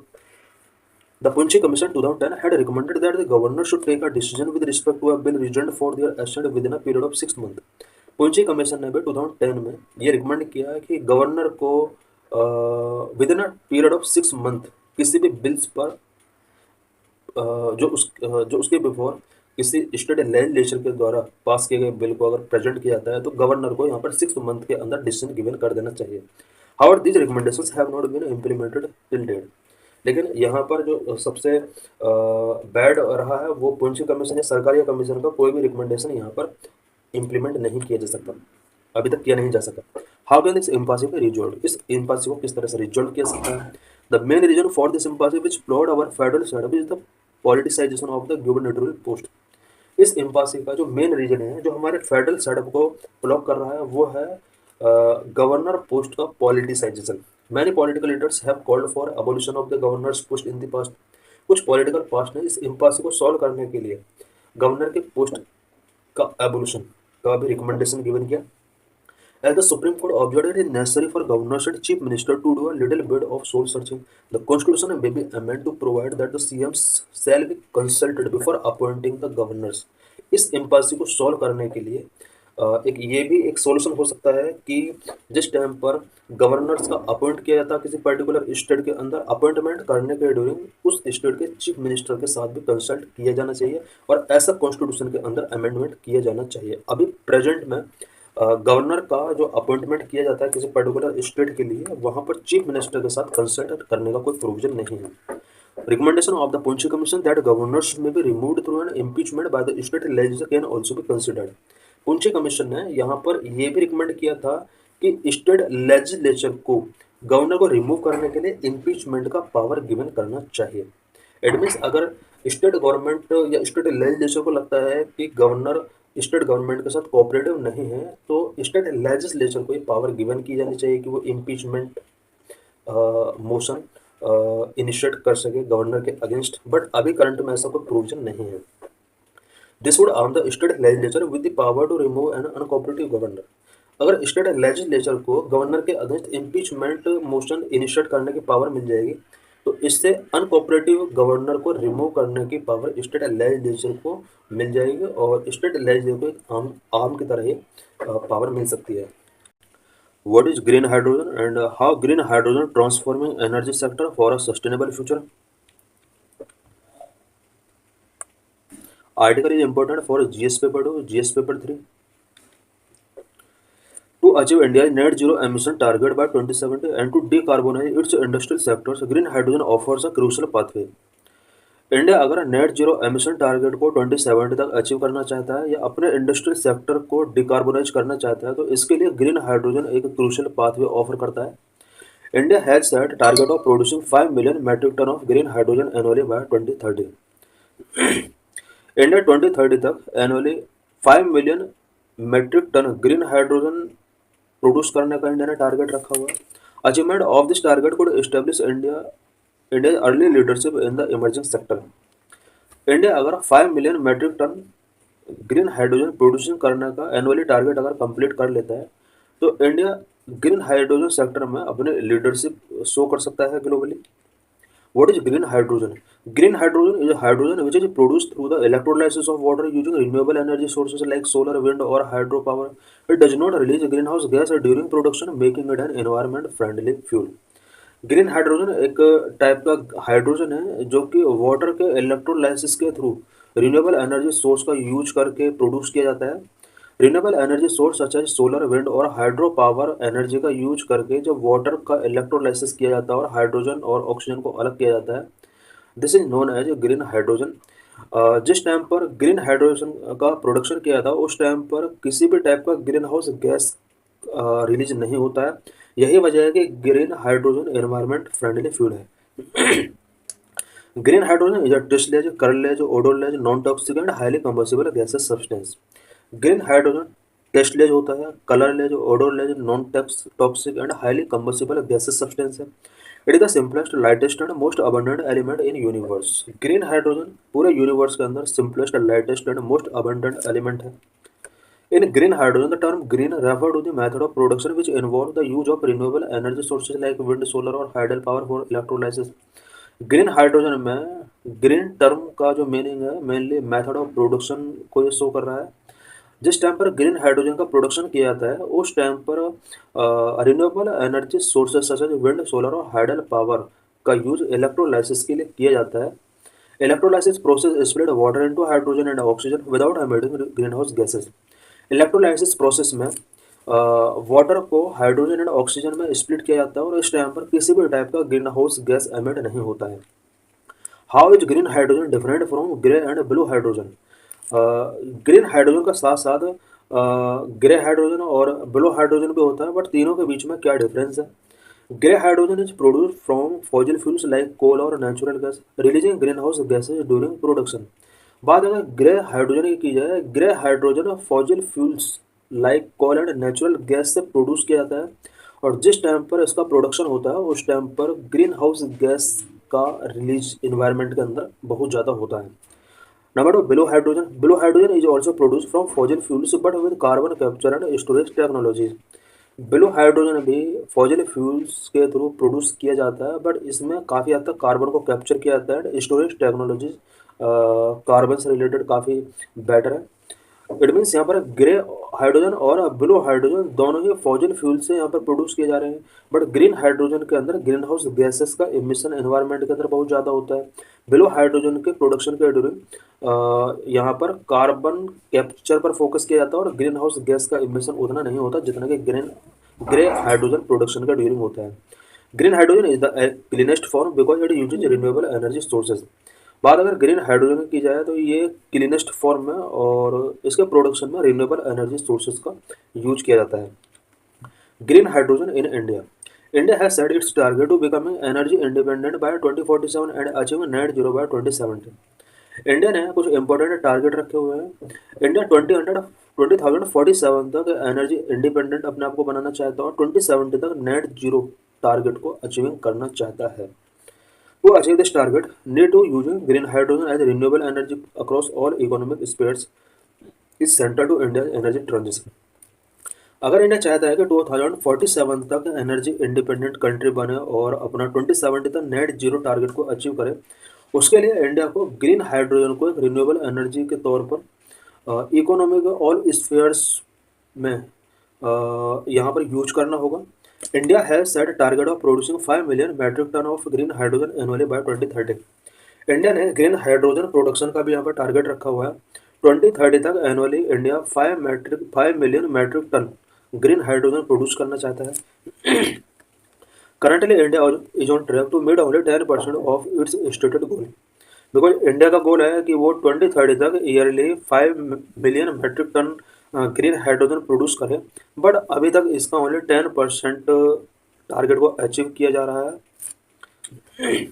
The Punchi Commission 2010 had recommended that the governor should take a decision with respect to a bill returned for their assent within a period of 6 months। पुंची Commission ने भी 2010 में ये recommend किया है कि गवर्नर को with in a period of 6 month किसी भी बिल्स पर जो उसके बिफोर किसी स्टेट लेजिस्लेचर के द्वारा पास किए गए बिल को अगर प्रेजेंट किया जाता है तो गवर्नर को यहाँ पर 6 मंथ के अंदर डिसीजन गिवन कर देना चाहिए। However these recommendations have not been implemented till date. लेकिन यहाँ पर जो सबसे बैड रहा है वो पुंची कमीशन या सरकारी कमीशन का कोई भी रिकमेंडेशन यहाँ पर इम्प्लीमेंट नहीं किया जा सकता, अभी तक किया नहीं जा सका। How can this impasse be resolve? इस इम्पासिव को किस तरह से रिजॉल्व किया सकता है? The main reason for this impasse which flawed our federal setup is the politicization of the gubernatorial post. इस इम्पासिव का जो मेन रीजन है जो हमारे फेडरल सेटअप को ब्लॉक कर रहा है वो है गवर्नर पोस्ट का politicisation. Many political leaders have called for abolition of the governors post in the past. कुछ पॉलिटिकल पास्ट ने इस इम्पासिव को सॉल्व करने के लिए गवर्नर के पोस्ट का एबोलिशन का भी रिकमेंडेशन गिवन किया। As the Supreme Court observed, it is necessary for governors and chief minister to do a little bit of soul searching. The constitution may be amended to provide that the CMs shall be consulted before appointing the governors। इस इम्पासी को solve करने के लिए एक ये भी एक solution हो सकता है कि जिस टाइम पर गवर्नर्स का अपॉइंट किया जाता है किसी पर्टिकुलर स्टेट के अंदर, अपॉइंटमेंट करने के ड्यूरिंग उस स्टेट के चीफ मिनिस्टर के साथ भी कंसल्ट किया जाना चाहिए और ऐसा कॉन्स्टिट्यूशन के अंदर अमेंडमेंट किया जाना चाहिए। अभी प्रेजेंट में गवर्नर का जो अपॉइंटमेंट किया जाता है किसी पर्टिकुलर स्टेट के लिए वहाँ पर चीफ मिनिस्टर के साथ कंसल्ट करने का कोई प्रोविजन नहीं है। Recommendation of the Punchhi Commission that governors may be removed through an impeachment by the state legislature can also be considered. Punchhi Commission ने यहाँ पर यह भी रिकमेंड किया था कि स्टेट लेजिस्लेचर को गवर्नर को रिमूव करने के लिए इम्पीचमेंट का पावर गिवन करना चाहिए। इट मीन्स अगर स्टेट गवर्नमेंट या स्टेट लेजिस्लेचर को लगता है कि गवर्नर स्टेट गवर्नमेंट के साथ कोऑपरेटिव नहीं है तो स्टेट लेजिस्लेचर को ये पावर गिवन की जानी चाहिए कि वो इम्पीचमेंट मोशन इनिशिएट कर सके गवर्नर के अगेंस्ट। बट अभी करंट में ऐसा कोई प्रोविजन नहीं है। This would arm the state legislature with the power to remove an uncooperative governor. अगर स्टेट लेजिस्लेचर को गवर्नर के अगेंस्ट इम्पीचमेंट मोशन इनिशिएट करने की पावर मिल जाएगी तो इससे अनकोऑपरेटिव गवर्नर को रिमूव करने की पावर स्टेट लेजिस्लेचर को मिल जाएगी और स्टेट लेजिस्लेचर को एक आर्म की तरह ही पावर मिल सकती है। What is green hydrogen and how green hydrogen transforming energy sector for a sustainable future? Article is important for GS paper 2, GS paper 3। To achieve India's net zero emission target by 2070 and to decarbonize its industrial sectors, green hydrogen offers a crucial pathway। India अगर net zero emission target को 2070 तक achieve करना चाहता है या अपने industrial sector को decarbonise करना चाहता है तो इसके लिए ग्रीन हाइड्रोजन एक क्रूशियल पाथवे ऑफर करता है। India has set target of producing 5 million metric ton of green hydrogen annually by 2030. India 2030 तक annually 5 million metric ton green hydrogen produce करने का इंडिया ने टारगेट रखा हुआ है। Achievement of this target could establish India early leadership in the emerging sector. India अगर 5 million metric ton green hydrogen producing करने का एनुअली टारगेट अगर कंप्लीट कर लेता है तो इंडिया ग्रीन हाइड्रोजन सेक्टर में अपने लीडरशिप शो कर सकता है globally. What is green hydrogen? Green hydrogen is a hydrogen which is produced through the electrolysis of water using renewable energy sources like solar, wind, or hydropower. It does not release greenhouse gas during production, making it an environment-friendly fuel. Green hydrogen एक type का hydrogen है जो कि water के electrolysis के through renewable energy source का use करके produce किया जाता है। Renewable energy source such as solar, wind और हाइड्रो पावर एनर्जी का यूज करके जब वाटर का इलेक्ट्रोलाइसिस किया जाता है और हाइड्रोजन और ऑक्सीजन को अलग किया जाता है, this is known as green hydrogen. जिस टाइम पर ग्रीन हाइड्रोजन का प्रोडक्शन किया था उस टाइम पर किसी भी टाइप का ग्रीन हाउस गैस रिलीज नहीं होता है। यही वजह है कि green hydrogen environment friendly fuel है। Green hydrogen is a tasteless, colourless, odourless, non toxic and highly combustible gases substance. Green hydrogen tasteless होता है, colourless, odourless, non toxic and highly combustible gases substance है। It is the simplest, lightest and most abundant element in universe. Green hydrogen पूरे universe के अंदर simplest, lightest and most abundant element है। In green hydrogen, the term green refer to the method of production which involve the use of renewable energy sources like wind, solar और tidal power for electrolysis. Green hydrogen में green term का जो meaning है mainly method of production को ये show कर रहा है। जिस टाइम पर ग्रीन हाइड्रोजन का प्रोडक्शन किया जाता है उस टाइम पर renewable energy sources such as wind, solar और हाइडल पावर का यूज इलेक्ट्रोलाइसिस के लिए किया जाता है। Electrolysis process split water into hydrogen and oxygen without emitting greenhouse gases. Electrolysis process में वाटर को हाइड्रोजन एंड ऑक्सीजन में स्प्लिट किया जाता है और इस टाइम पर किसी भी टाइप का ग्रीन हाउस गैस एमिट नहीं होता है। How is green hydrogen different from grey and blue hydrogen? Green hydrogen का साथ साथ ग्रे हाइड्रोजन और ब्लू हाइड्रोजन भी होता है, बट तीनों के बीच में क्या डिफरेंस है? Grey hydrogen is produce from fossil fuels like coal और natural gas releasing greenhouse gases during production. बात अगर ग्रे हाइड्रोजन की जाए, grey hydrogen fossil fuels like coal and natural gas से प्रोड्यूस किया जाता है और जिस टाइम पर इसका प्रोडक्शन होता है उस टाइम पर ग्रीन हाउस गैस का रिलीज इन्वायरमेंट के अंदर बहुत ज़्यादा होता है। Number 2, blue hydrogen. Blue hydrogen is also produce from fossil fuels but with carbon capture and storage technologies. Blue hydrogen भी फॉसिल फ्यूल्स के थ्रू प्रोड्यूस किया जाता है बट इसमें काफ़ी हद तक कार्बन को कैप्चर किया जाता है एंड स्टोरेज टेक्नोलॉजीज कार्बन से रिलेटेड काफ़ी बेटर है। इट मीन्स यहाँ पर ग्रे हाइड्रोजन और ब्लू हाइड्रोजन दोनों ही फॉसिल फ्यूल से यहाँ पर प्रोड्यूस किए जा रहे हैं, बट ग्रीन हाइड्रोजन के अंदर ग्रीन हाउस गैसेस का इमिशन एनवायरनमेंट के अंदर बहुत ज़्यादा होता है। ब्लू हाइड्रोजन के प्रोडक्शन के ड्यूरिंग यहाँ पर कार्बन कैप्चर पर फोकस किया जाता है और ग्रीन हाउस गैस का इमिशन उतना नहीं होता जितना कि ग्रे हाइड्रोजन प्रोडक्शन का ड्यूरिंग होता है। Green hydrogen is the cleanest form because it uses renewable energy sources. बात अगर ग्रीन हाइड्रोजन की जाए तो ये क्लीनेस्ट फॉर्म है और इसके प्रोडक्शन में रिन्यूएबल एनर्जी सोर्सेज का यूज किया जाता है। Green hydrogen in India. India has set its target to becoming energy independent by 2047 and achieving net zero by 2070। India ने कुछ इंपॉर्टेंट टारगेट रखे हुए हैं। इंडिया 2047 तक एनर्जी इंडिपेंडेंट अपने आप को बनाना चाहता है और 2070 तक नेट जीरो टारगेट को अचीविंग करना चाहता है। To achieve this target, need to using green hydrogen as a renewable energy across all economic spheres is central to India's energy transition. अगर इंडिया चाहता है कि 2047 तक एनर्जी इंडिपेंडेंट कंट्री बने और अपना 2070 तक नेट जीरो टारगेट को अचीव करे, उसके लिए इंडिया को ग्रीन हाइड्रोजन को एक रिन्यूएबल एनर्जी के तौर पर इकोनॉमी के ऑल स्फीयर्स में यहाँ पर यूज करना होगा। India has set a target of producing 5 million metric ton of green hydrogen annually by 2030। India ने ग्रीन हाइड्रोजन प्रोडक्शन का भी यहाँ पर टारगेट रखा हुआ है। 2030 तक annually India 5 million metric ton green hydrogen produce करना चाहता है। Currently India is on track to meet only 10% of its stated goal. Because India का गोल है कि वो 2030 तक yearly 5 million metric ton green hydrogen produce करे, बट अभी तक इसका ओनली 10% टारगेट को अचीव किया जा रहा है।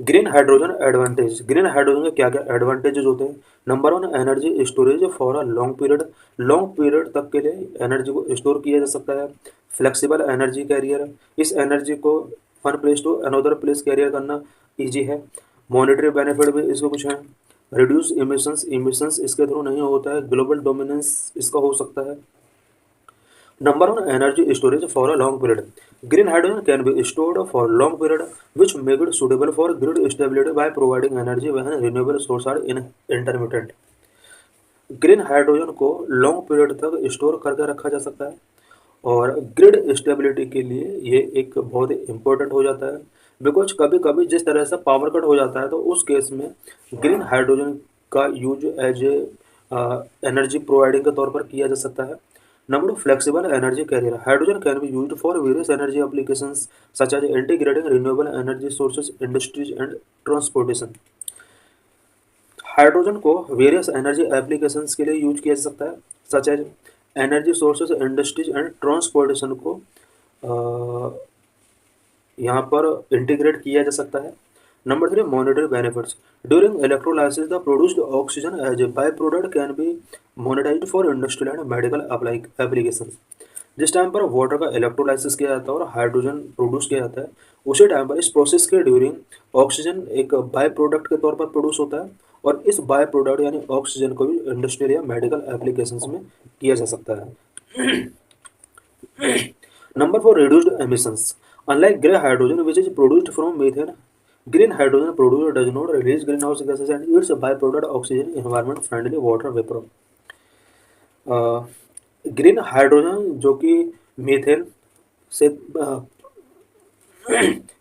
Green hydrogen advantage, green hydrogen के क्या क्या एडवांटेजेस होते हैं। Number one, energy storage for a long period तक के लिए एनर्जी को स्टोर किया जा सकता है। फ्लेक्सिबल एनर्जी कैरियर, इस एनर्जी को one place to another place carrier करना ईजी है। मॉनिटरी बेनिफिट भी इसके कुछ हैं। रिड्यूस इमिशंस इसके थ्रू नहीं होता है। ग्लोबल डोमिनेंस इसका हो सकता है। Number one, energy storage for a long period. Green hydrogen can be stored for long period, which make it suitable for grid stability by providing energy when renewable sources are intermittent. Green hydrogen को long period तक store करके रखा जा सकता है और grid stability के लिए ये एक बहुत ही इम्पोर्टेंट हो जाता है। बिकॉज कभी कभी जिस तरह से पावर कट हो जाता है तो उस केस में ग्रीन हाइड्रोजन का use as a energy providing के तौर पर किया जा सकता है। Number two, flexible energy carrier, hydrogen can be used for various energy applications such as integrating renewable energy sources industries and transportation. Hydrogen को वेरियस एनर्जी एप्लीकेशंस के लिए यूज किया जा सकता है such as energy sources industries and transportation को यहाँ पर इंटीग्रेट किया जा सकता है। Number three, monetary benefits, during electrolysis the produced oxygen as a byproduct can be monetised for industrial and medical application. जिस टाइम पर वाटर का इलेक्ट्रोलाइसिस किया जाता है और हाइड्रोजन प्रोड्यूस किया जाता है उसी टाइम पर इस प्रोसेस के ड्यूरिंग ऑक्सीजन एक बाय प्रोडक्ट के तौर पर प्रोड्यूस होता है और इस बाय प्रोडक्ट यानी ऑक्सीजन को भी इंडस्ट्रियल या मेडिकल एप्लीकेशंस में किया जा सकता है। Number four, reduced emissions. Unlike grey hydrogen, which is produced from methane, green hydrogen producer does not release greenhouse gases and its byproduct oxygen, environment friendly water vapor. Green hydrogen जो कि methane से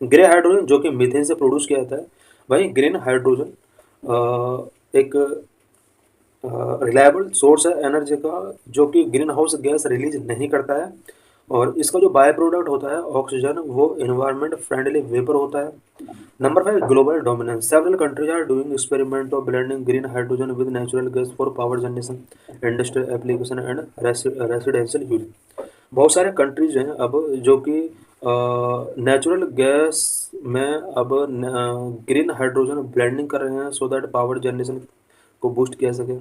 grey hydrogen जो कि methane से produce किया जाता है, वहीं ग्रीन हाइड्रोजन एक रिलायबल सोर्स है एनर्जी का जो कि ग्रीन हाउस गैस रिलीज नहीं करता है और इसका जो बाय प्रोडक्ट होता है ऑक्सीजन वो इन्वायरमेंट फ्रेंडली वेपर होता है। Number five, global dominance, several countries are doing experiment of blending green hydrogen with natural gas for power generation, industrial application and residential use. बहुत सारे कंट्रीज हैं अब जो कि नेचुरल गैस में अब ग्रीन हाइड्रोजन ब्लेंडिंग कर रहे हैं सो दैट पावर जनरेशन को बूस्ट किया सके।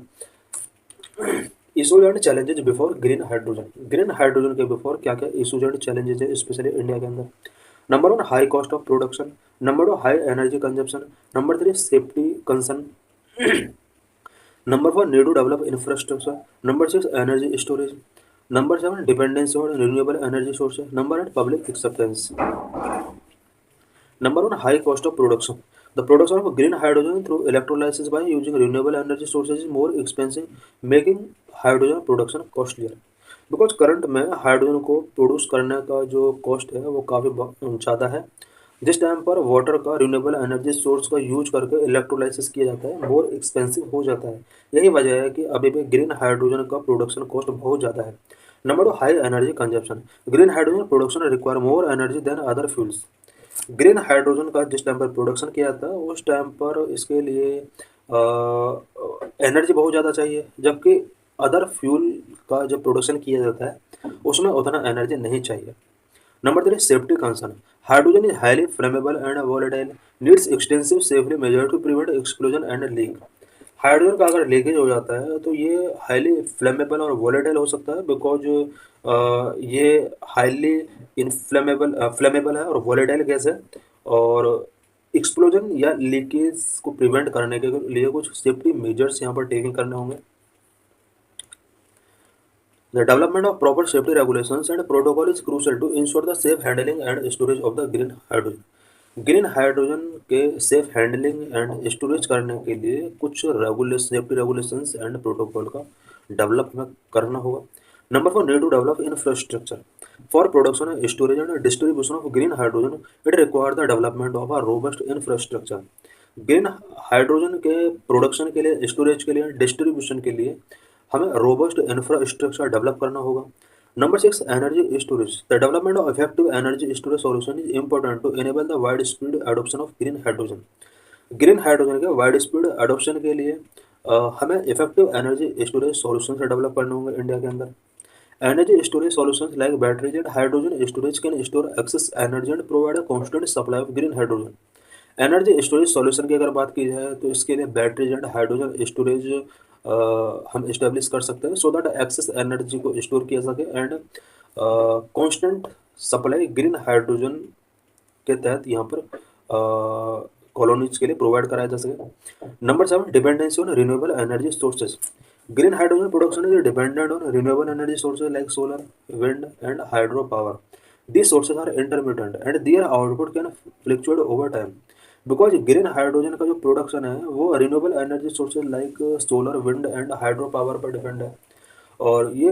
Issues and challenges before green hydrogen के बिफोर क्या क्या इशूज एंड चैलेंजेस है स्पेशली इंडिया के अंदर। Number one, high cost of production. Number two, high energy consumption. Number three, safety concern. Number four, need to develop infrastructure. Number six, energy storage. Number seven, dependency on renewable energy sources. Number eight, public acceptance. Number one, high cost of production. The production of green hydrogen through electrolysis by using renewable energy sources is more expensive, making hydrogen production costlier. Because current में hydrogen को produce करने का जो cost है वो काफ़ी ज़्यादा है। जिस टाइम पर वाटर का रिन्यूएबल एनर्जी सोर्स का यूज करके इलेक्ट्रोलाइसिस किया जाता है मोर एक्सपेंसिव हो जाता है। यही वजह है कि अभी भी ग्रीन हाइड्रोजन का प्रोडक्शन कॉस्ट बहुत ज़्यादा है। Number two, high energy consumption. Green hydrogen production require more energy than other fuels. ग्रीन हाइड्रोजन का जिस टाइम पर प्रोडक्शन किया था उस टाइम पर इसके लिए एनर्जी बहुत ज़्यादा चाहिए, जबकि अदर फ्यूल का जब प्रोडक्शन किया जाता है उसमें उतना एनर्जी नहीं चाहिए। Number three, safety concern. Hydrogen is highly flammable and volatile, needs extensive safety measure to prevent explosion and leak. Hydrogen का अगर लीकेज हो जाता है तो ये हाईली फ्लेमेबल और वोलेटाइल हो सकता है बिकॉज ये हाईली फ्लेमेबल है और वोलेटाइल गैस है और एक्सप्लोजन या लीकेज को प्रिवेंट करने के लिए कुछ सेफ्टी मेजर्स यहाँ पर टेकिंग करने होंगे। The development of proper safety regulations and protocol is crucial to ensure the safe handling and storage of the green hydrogen. Green hydrogen के सेफ हैंडलिंग एंड स्टोरेज करने के लिए कुछ सेफ्टी रेगुलेशंस एंड प्रोटोकॉल का develop हमें करना होगा। Number four, need to develop infrastructure for production storage and distribution of green hydrogen. It require the development of a robust infrastructure. Green hydrogen के production के लिए, स्टोरेज के लिए, distribution के लिए हमें रोबस्ट इंफ्रास्ट्रक्चर डेवलप करना होगा। Number six, energy storage. The development of effective energy storage solution is important to enable the wide speed adoption of green hydrogen. Green hydrogen के वाइड स्पीड एडोप्शन के लिए हमें effective energy storage solution से develop करने होंगे India के अंदर। Energy storage solutions like batteries and hydrogen storage can store excess energy and provide a constant supply of green hydrogen. Energy storage solution की अगर बात की जाए तो इसके लिए बैटरीज एंड हाइड्रोजन स्टोरेज हम इस्टेब्लिश कर सकते हैं सो दैट एक्सेस एनर्जी को स्टोर किया सके and constant supply green hydrogen के तहत यहाँ पर कॉलोनीज के लिए प्रोवाइड कराया जा सके। Number 7, dependency on renewable energy sources. Green hydrogen production is dependent on renewable energy sources like solar, wind and hydro power. These sources are intermittent and their output can fluctuate over time. Because green hydrogen का जो production है वो renewable energy sources like solar, wind and hydro power पर depend है। और ये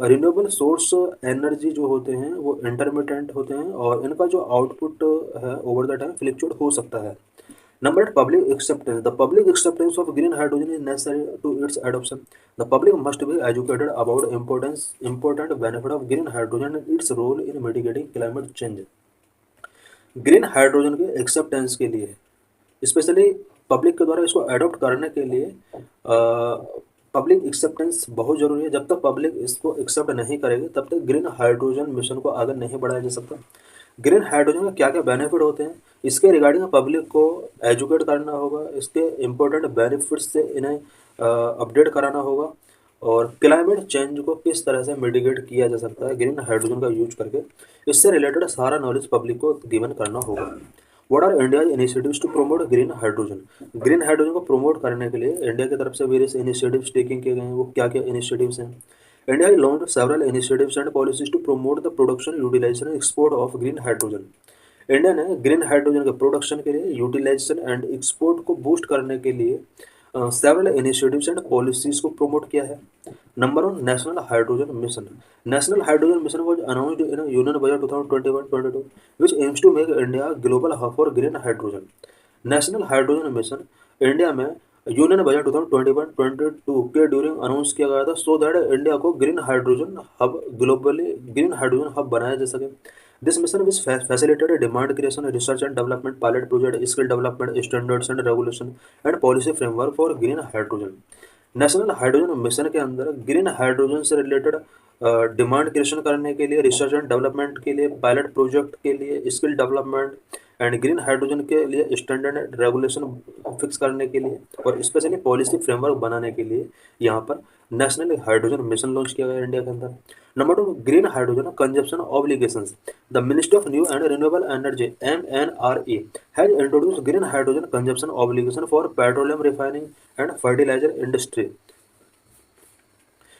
renewable source energy जो होते हैं वो इंटरमिटेंट होते हैं और इनका जो आउटपुट है ओवर द टाइम फ्लक्चुएट हो सकता है। Number 8, public acceptance. The public acceptance of green hydrogen is necessary to its adoption. The public must be educated about important benefit of green hydrogen and its role in mitigating climate change. Green hydrogen के acceptance के लिए specially public के द्वारा इसको adopt करने के लिए public acceptance बहुत ज़रूरी है। जब तक पब्लिक इसको एक्सेप्ट नहीं करेगी तब तक ग्रीन हाइड्रोजन मिशन को आगे नहीं बढ़ाया जा सकता। ग्रीन हाइड्रोजन का क्या क्या बेनिफिट होते हैं इसके रिगार्डिंग पब्लिक को एजुकेट करना होगा, इसके इम्पोर्टेंट बेनिफिट्स से इन्हें अपडेट कराना होगा और क्लाइमेट चेंज को किस तरह से मिटिगेट किया जा सकता है ग्रीन हाइड्रोजन का यूज करके, इससे रिलेटेड सारा नॉलेज पब्लिक को गिवन करना होगा। What are India initiatives to promote green hydrogen. Green hydrogen को प्रमोट करने के लिए इंडिया की तरफ से वेरियस इनिशिएटिव्स टेकिंग किए गए हैं। वो क्या क्या इनिशिएटिव्स हैं? India launch several initiatives and policies to promote the production, utilisation and export of green hydrogen. India ने ग्रीन हाइड्रोजन के प्रोडक्शन के लिए, यूटिलाइजेशन एंड एक्सपोर्ट को बूस्ट करने के लिए सेवरल इनिशिएटिव्स एंड पॉलिसीज को प्रमोट किया है। Number 1, national hydrogen mission. National hydrogen mission was announced in Union Budget 2021-22, which aims to make India global hub for green hydrogen. National hydrogen mission India में union budget 2021-22 के during announce किया गया था so that India को green hydrogen hub, globally green hydrogen hub बनाया जा सके। This mission which facilitated demand creation, research and development, pilot project, skill development, standards and regulation and policy framework for green hydrogen. National hydrogen mission के अंदर green hydrogen से related demand creation करने के लिए, research and development के लिए, pilot project के लिए, skill development and green hydrogen के लिए स्टैंडर्ड रेगुलेशन फिक्स करने के लिए और स्पेशली पॉलिसी फ्रेमवर्क बनाने के लिए यहाँ पर नेशनल हाइड्रोजन मिशन लॉन्च किया गया इंडिया के अंदर। Number 2, green hydrogen consumption obligations. The ministry of new and renewable energy MNRE has introduced green hydrogen consumption obligation for petroleum refining and fertiliser industry.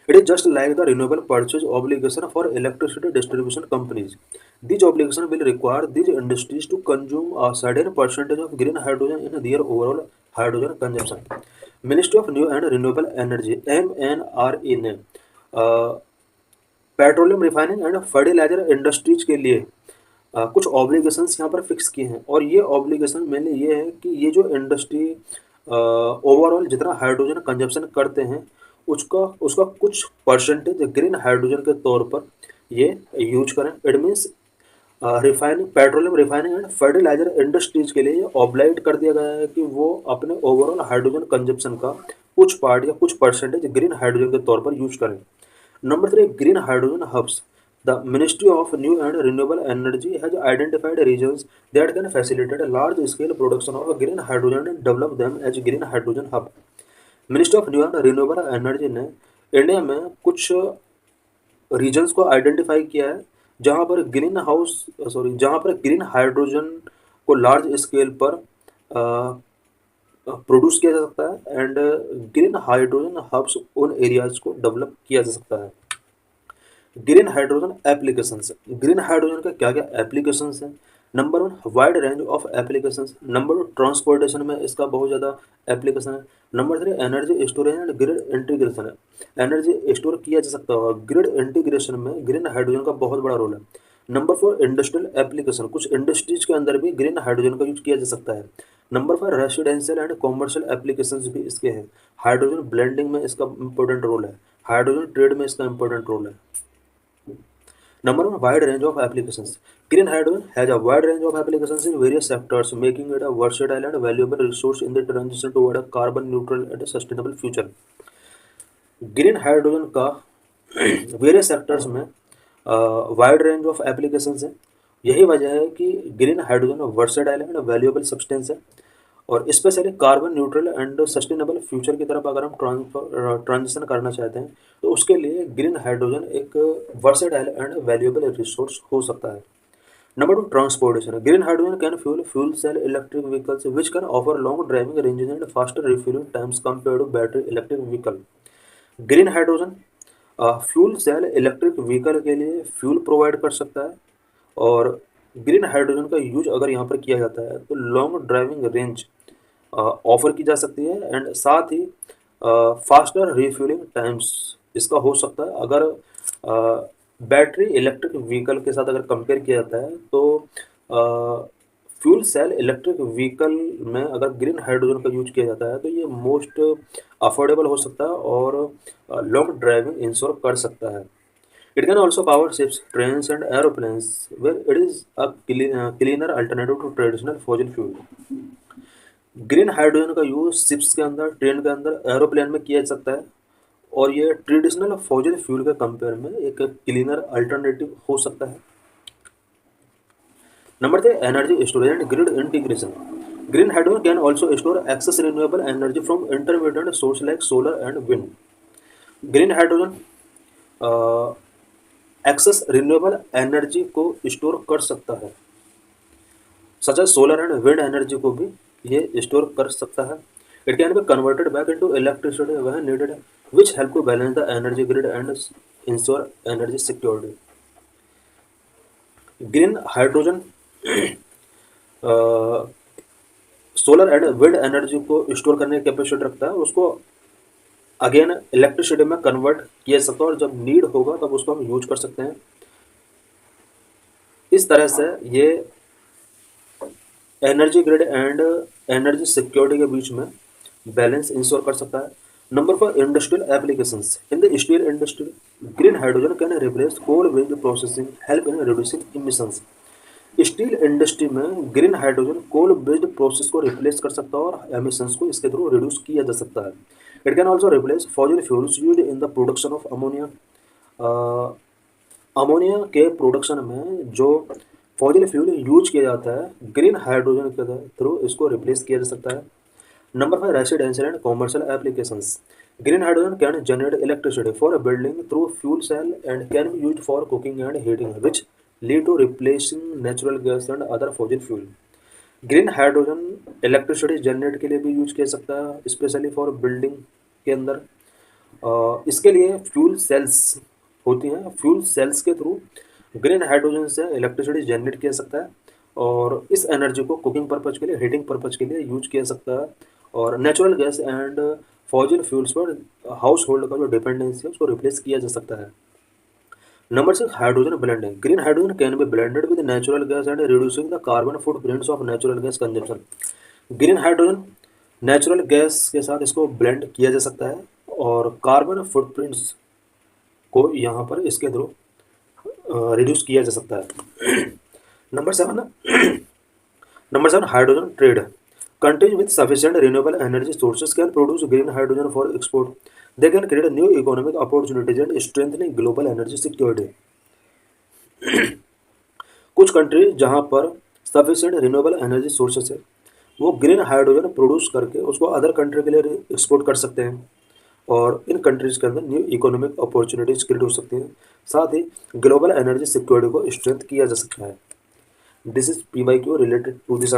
It is just like the renewable purchase obligation for electricity distribution companies. These obligations will require these industries to consume a certain percentage of green hydrogen in their overall hydrogen consumption. Ministry of New and Renewable Energy MNRE ने petroleum refining and fertiliser industries के लिए कुछ obligations यहाँ पर fix किए हैं और ये ऑब्लिगेशन मेनली ये है कि ये जो इंडस्ट्री ओवरऑल जितना हाइड्रोजन कंजप्शन करते हैं उसका उसका कुछ परसेंटेज ग्रीन हाइड्रोजन के तौर पर ये यूज करें। It means refining, petroleum refining and fertiliser industries के लिए ये ऑब्लाइड कर दिया गया है कि वो अपने ओवरऑल हाइड्रोजन कंजप्शन का कुछ पार्ट या कुछ परसेंटेज ग्रीन हाइड्रोजन के तौर पर यूज करें। Number 3, green hydrogen hubs. The Ministry of New and Renewable Energy has identified regions that can facilitate a large-scale production of green hydrogen and develop them as green hydrogen hub. Ministry of new and renewable energy ने India में कुछ regions को identify किया है जहां पर green hydrogen को large scale पर प्रोड्यूस किया जा सकता है एंड ग्रीन हाइड्रोजन हब्स उन एरियाज को डेवलप किया जा सकता है। Green hydrogen applications. Green hydrogen का क्या क्या एप्लीकेशंस हैं? Number 1, wide range of applications. Number 2, transportation में इसका बहुत ज़्यादा एप्लीकेशन है। Number 3, energy storage and grid integration है। एनर्जी स्टोर किया जा सकता है, ग्रिड इंटीग्रेशन में ग्रीन हाइड्रोजन का बहुत बड़ा रोल है। Number 4, industrial application. कुछ इंडस्ट्रीज के अंदर भी ग्रीन हाइड्रोजन का यूज किया जा सकता है। Number 5, residential and commercial applications भी इसके हैं। हाइड्रोजन ब्लेंडिंग में इसका इंपॉर्टेंट रोल है। हाइड्रोजन ट्रेड में इसका इंपॉर्टेंट रोल है। Number 1, wide range of applications. Green hydrogen has a wide range of applications in various sectors, making it a versatile and valuable resource in the transition toward a carbon neutral and sustainable future. Green hydrogen का various sectors में wide range of applications हैं। यही वजह है कि green hydrogen versatile and valuable substance है, और specially carbon neutral and sustainable future की तरफ अगर हम ट्रांजिशन करना चाहते हैं तो उसके लिए ग्रीन हाइड्रोजन एक वर्सेटाइल एंड वैल्यूएबल रिसोर्स हो सकता है। Number two, transportation. Green hydrogen can fuel cell electric vehicles, which can offer long driving ranges and faster refueling times compared to battery electric vehicle. Green hydrogen fuel cell electric vehicle के लिए fuel provide कर सकता है, और green hydrogen का use अगर यहाँ पर किया जाता है तो लॉन्ग ड्राइविंग रेंज ऑफर की जा सकती है, एंड साथ ही फास्टर रिफ्यूलिंग टाइम्स इसका हो सकता है। अगर बैटरी इलेक्ट्रिक व्हीकल के साथ अगर कंपेयर किया जाता है तो फ्यूल सेल इलेक्ट्रिक व्हीकल में अगर ग्रीन हाइड्रोजन का यूज किया जाता है तो ये मोस्ट अफोर्डेबल हो सकता है और लॉन्ग ड्राइविंग इंश्योर कर सकता है। It can also power ships, trains and aeroplanes where it is a cleaner alternative to traditional fossil fuel. Green hydrogen का यूज शिप्स के अंदर, ट्रेन के अंदर, एरोप्लेन में किया जा सकता है, और ये ट्रेडिशनल फॉसिल फ्यूल के कंपेयर में एक क्लीनर अल्टरनेटिव हो सकता है। Number 3, energy storage and grid integration. Green hydrogen can also store excess renewable energy from intermediate source like solar and wind. Green hydrogen excess renewable energy को store कर सकता है, such as solar and wind energy को भी ये store कर सकता है। It can be converted back into electricity when needed, which help to balance the energy grid and ensure energy security. Green hydrogen solar and wind energy को store करने की capacity रखता है, उसको अगेन इलेक्ट्रिसिटी में कन्वर्ट किया जा सकता है, और जब नीड होगा तब उसको हम यूज कर सकते हैं। इस तरह से ये energy grid and energy security के बीच में बैलेंस इंश्योर कर सकता है। Number 4, industrial applications. In the steel industry, green hydrogen can replace coal based processing, help in reducing emissions. Steel industry में green hydrogen coal based process को replace कर सकता है और एमिशंस को इसके थ्रू रिड्यूस किया जा सकता है। It can also replace fossil fuels used in the production of ammonia. Ammonia के प्रोडक्शन में जो फॉसिल फ्यूल यूज किया जाता है, ग्रीन हाइड्रोजन के थ्रू इसको रिप्लेस किया जा सकता है। Number 5, residential and commercial applications. Green hydrogen can generate electricity for building through fuel cell and can be used for cooking and heating, which lead to replacing natural gas and other fossil fuel. Green hydrogen electricity generate के लिए भी use किया जा सकता है, specially for building के अंदर। इसके लिए फ्यूल सेल्स होती हैं, फ्यूल सेल्स के थ्रू ग्रीन हाइड्रोजन से इलेक्ट्रिसिटी जनरेट किया जा सकता है, और इस एनर्जी को कुकिंग पर्पज के लिए, हीटिंग पर्पज के लिए यूज किया जा सकता है। और natural gas and fossil fuels पर हाउस होल्ड का जो डिपेंडेंसी है उसको रिप्लेस किया जा सकता है। Number 6, hydrogen blending. Green hydrogen can B blended with natural gas and reducing the carbon footprints of natural gas consumption. Green hydrogen natural gas के साथ इसको ब्लेंड किया जा सकता है, और कार्बन फुटप्रिंट्स को यहाँ पर इसके थ्रू रिड्यूस किया जा सकता है। Number 7 hydrogen trade. Countries with sufficient renewable energy sources can produce green hydrogen for export. They can create new economic opportunities and strengthening global energy security. कुछ कंट्री जहां पर सफिशिएंट रिन्यूएबल एनर्जी सोर्सेस है, वो green hydrogen produce करके उसको other country के लिए export कर सकते हैं, और इन कंट्रीज के अंदर न्यू इकोनॉमिक अपॉर्चुनिटीज क्रिएट हो सकती हैं। साथ ही ग्लोबल एनर्जी सिक्योरिटी को स्ट्रेंथ किया जा सकता है। This is PYQ related to this